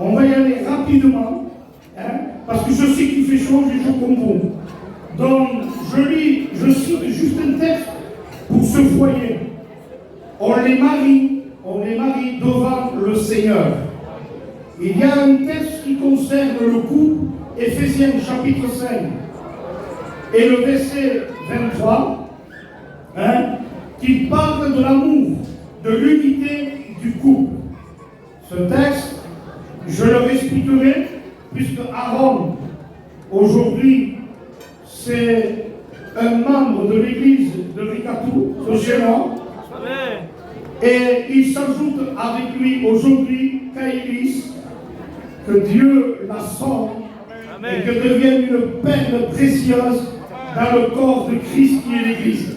On va y aller rapidement, hein, parce que je sais qu'il fait chaud, j'ai chaud comme vous. Donc, je cite juste un texte pour ce foyer. On les marie devant le Seigneur. Il y a un texte qui concerne le couple, Éphésiens chapitre 5, et le verset 23, hein, qui parle de l'amour, de l'unité du couple. Ce texte, je le expliquerai, puisque Aaron, aujourd'hui, c'est un membre de l'église de Rikatou, de Géant, et il s'ajoute avec lui aujourd'hui Kaïlis, que Dieu la sauve et que devienne une perle précieuse dans le corps de Christ qui est l'église.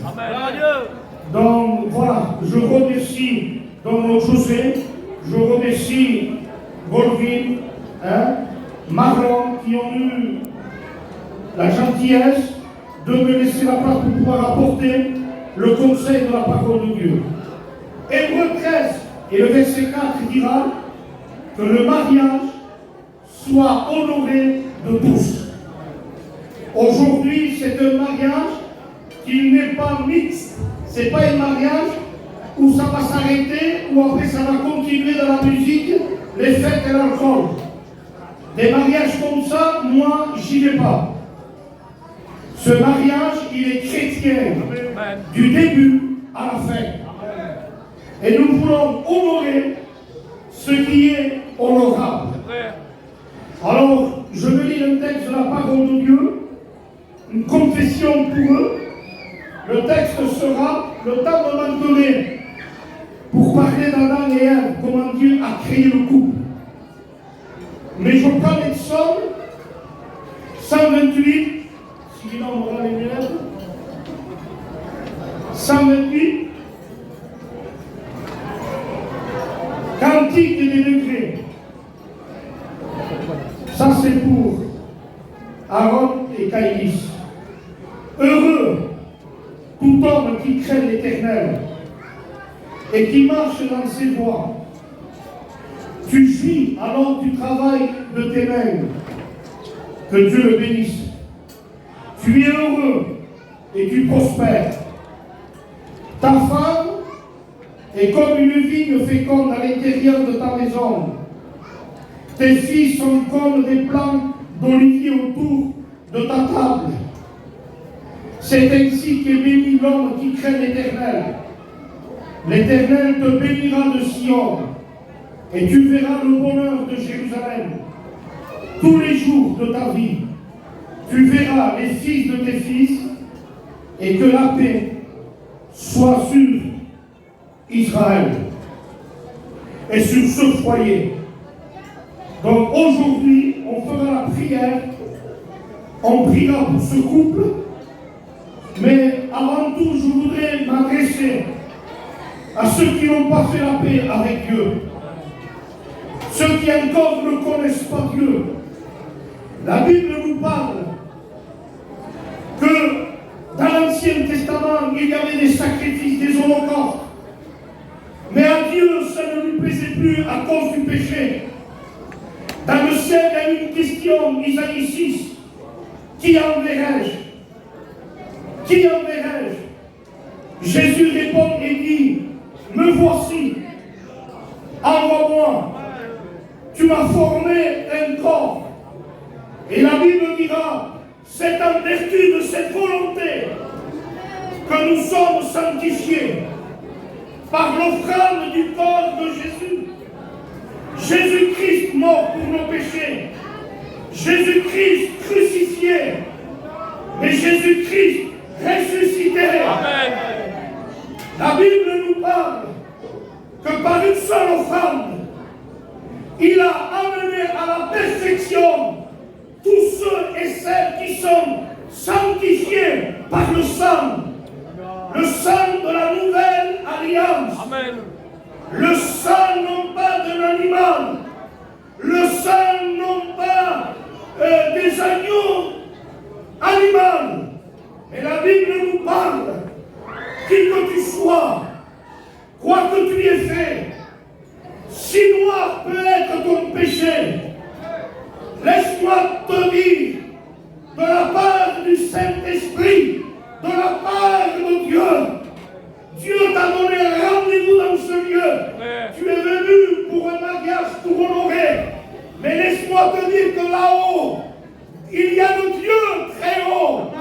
Donc voilà, je remercie donc José, je remercie Golvin, Marlon qui ont eu la gentillesse de me laisser la place pour pouvoir apporter le conseil de la parole de Dieu. Hébreux 13 et le verset 4 dira que le mariage soit honoré de tous. Aujourd'hui, c'est un mariage qui n'est pas mixte. Ce n'est pas un mariage où ça va s'arrêter, ou après ça va continuer dans la musique, les fêtes et l'alcool. Des mariages comme ça, moi, j'y vais pas. Ce mariage, il est chrétien, du début à la fin. Et nous voulons honorer ce qui est honorable. Alors, je vais lire un texte de la parole de Dieu, une confession pour eux. Le texte sera, le temps me manquerait pour parler d'Adam et Ève, comment Dieu a créé le couple. Mais je prends les psaumes 128, sinon on aura les lunettes, 128, Cantique des degrés. Ça c'est pour Aaron et Kaïlis. Heureux tout homme qui craint l'Éternel et qui marche dans ses voies. Tu jouis alors du travail de tes mains. Que Dieu le bénisse. Tu es heureux et tu prospères. Ta femme est comme une vigne féconde à l'intérieur de ta maison. Tes filles sont comme des plants d'olivier autour de ta table. C'est ainsi qu'est béni l'homme qui craint l'Éternel. L'Éternel te bénira de Sion, et tu verras le bonheur de Jérusalem. Tous les jours de ta vie, tu verras les fils de tes fils, et que la paix soit sur Israël et sur ce foyer. Donc aujourd'hui, on fera la prière, on priera pour ce couple, mais avant tout, je voudrais m'adresser à ceux qui n'ont pas fait la paix avec Dieu, ceux qui encore ne connaissent pas Dieu. La Bible nous parle que dans l'Ancien Testament, il y avait des sacrifices, des holocaustes. Mais à Dieu, ça ne lui plaisait plus à cause du péché. Dans le ciel, il y a une question, Isaïe 6. Qui enverrai-je? Qui enverrai-je? Jésus répond et dit, me voici, envoie-moi. Tu m'as formé un corps. Et la Bible dira, c'est en vertu de cette volonté que nous sommes sanctifiés par l'offrande du corps de Jésus. Jésus-Christ mort pour nos péchés. Jésus-Christ crucifié. Mais Jésus-Christ ressuscité. Amen. La Bible nous parle que par une seule offrande, il a amené à la perfection tous ceux et celles qui sont sanctifiés par le sang de la nouvelle alliance. Amen. Le sang non pas d'un animal, le sang non pas des agneaux animaux, mais la Bible nous parle, qui que tu sois, quoi que tu aies fait, si noir peut être ton péché, laisse-moi te dire que là-haut, il y a le Dieu très haut,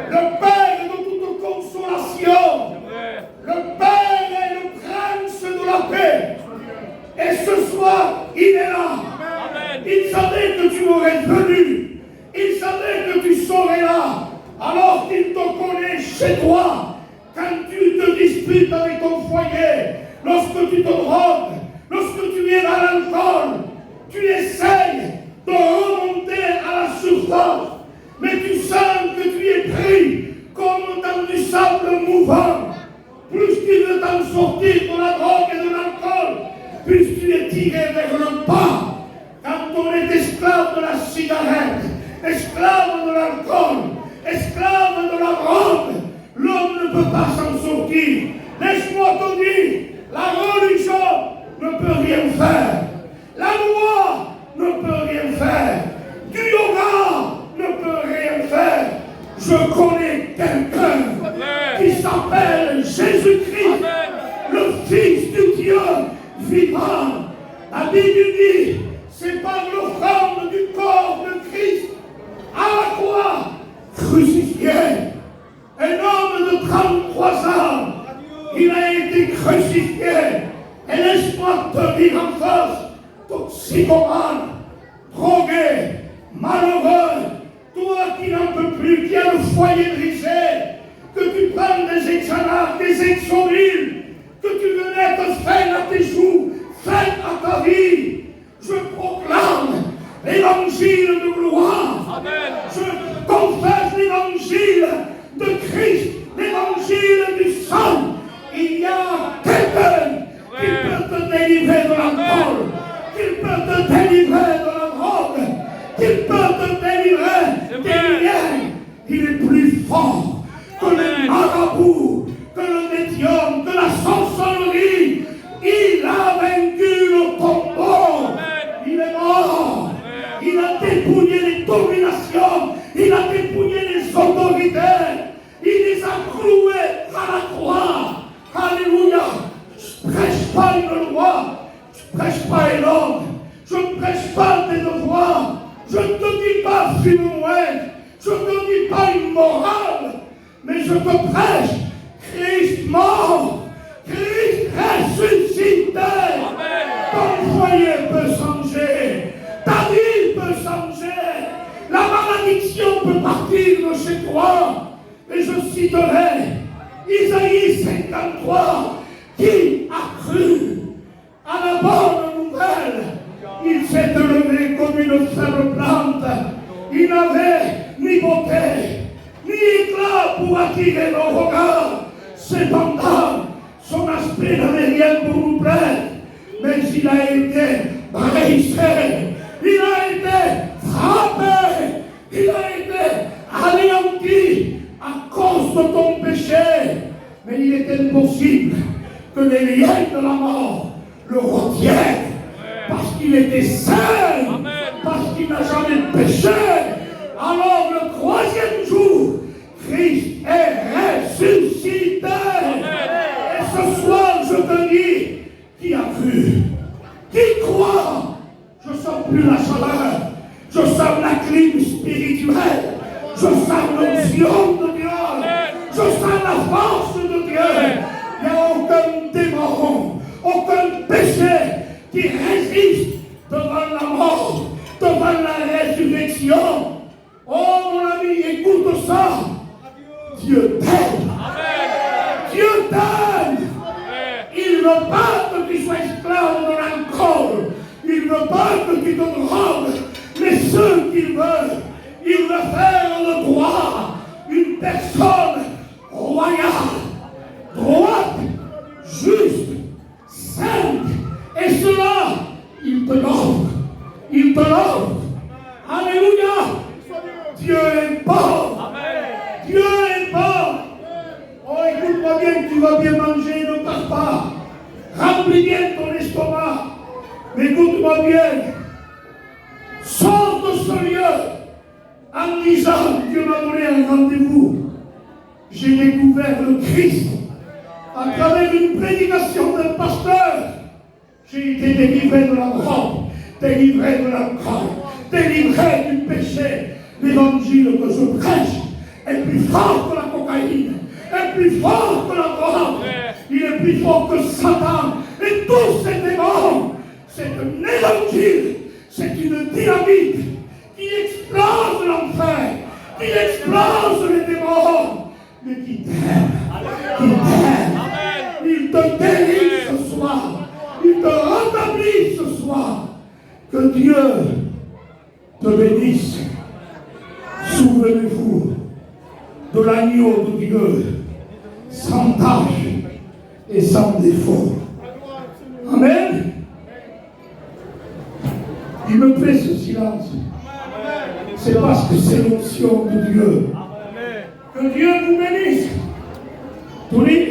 le Père de toute consolation, le Père et le Prince de la paix. Et ce soir, il est là. Il savait que tu aurais venu. Il savait que tu serais là. Alors qu'il te connaît chez toi, quand tu te disputes avec ton foyer, lorsque tu te drogues, lorsque tu es dans l'alcool, tu essayes de remonter à la surface, mais tu sens que tu es pris comme dans du sable mouvant. Plus tu veux t'en sortir de la drogue et de l'alcool, plus tu es tiré vers le bas. Quand on est esclave de la cigarette, esclave de l'alcool, esclave de la drogue, l'homme ne peut pas s'en sortir. Laisse-moi te dire, la religion ne peut rien faire. La loi ne peut rien faire. Du yoga ne peut rien faire. Je connais quelqu'un qui s'appelle Jésus-Christ, le Fils du Dieu vivant. La Bible dit, c'est par l'offrande du corps de Christ à la croix crucifié. Un homme de 33 ans, il a été crucifié. Et laisse-moi te dire en face, toxicomane, drogué, malheureux, toi qui n'en peux plus, qui as le foyer brisé, que tu prends des examens, des exomules, que tu veux mettre fin à tes jours, fin à ta vie. Je proclame l'évangile de gloire. Amen. Je confesse l'évangile de Christ, l'évangile du sang. Il y a quelqu'un qui peut te délivrer de l'alcool, qui peut te délivrer de la drogue, qui peut te délivrer des liens. Il est plus fort que le marabout, que le médium, que la sorcellerie. Il a vaincu le tombeau. Il est mort. Il a dépouillé les dominations. Il a dépouillé les autorités. Il les a cloués à la croix. Alléluia. Je ne prêche pas une loi. Je ne prêche pas un homme. Je ne prêche pas des devoirs. Je ne te dis pas fume-moi. Je ne te dis pas une morale. Mais je te prêche Christ mort. Christ ressuscité. Ton foyer peut changer. Ta vie peut changer. La malédiction peut partir de chez toi. Et je citerai Isaïe 53 qui a cru à la bonne nouvelle. Il s'est élevé comme une faible plante. Il n'avait ni beauté, ni éclat pour attirer nos regards. Cependant, son aspect n'avait rien pour nous plaire. Mais il a été brisé. Il a été frappé. Il a été anéanti à cause de ton péché. Mais il est impossible que les liens de la mort le retiennent. Parce qu'il était saint. Parce qu'il n'a jamais péché. Alors le troisième jour, Christ est ressuscité. Et ce soir, je te dis, qui a cru? Qui croit? Je sens plus la chaleur. Je sens la clim spirituelle. Je sens l'onction de Dieu. Je sens la force de Dieu. Il n'y a aucun démon, aucun péché qui résiste devant la mort, devant la résurrection. Oh mon ami, écoute ça. Dieu t'aime. Dieu t'aime. Il ne veut pas que tu sois esclave de l'alcool. Il ne veut pas que tu te drogues. Mais ce qu'il veut, il veut faire de toi une personne royale, droite, juste, sainte. Et cela, il te l'offre. Il te l'offre. Alléluia. Dieu est bon. Dieu est bon. Oh, écoute-moi bien, tu vas bien manger, ne pars pas. Remplis bien ton estomac. Mais écoute-moi bien. Sors de ce lieu en disant, Dieu m'a donné un rendez-vous. J'ai découvert le Christ à travers une prédication d'un pasteur. J'ai été délivré de la drogue, délivré de l'alcool, délivré du péché. L'évangile que je prêche est plus fort que la cocaïne, est plus fort que la drogue, il est plus fort que Satan et tous ces démons. C'est un évangile, c'est une dynamite qui explose l'enfer, qui explose les démons, mais qui t'aime, il te délivre ce soir, il te rétablit ce soir. Que Dieu te bénisse. Souvenez-vous de l'agneau de Dieu, sans tache et sans défaut. Amen. Il me plaît ce silence. C'est parce que c'est l'onction de Dieu. Que Dieu vous bénisse. Tous les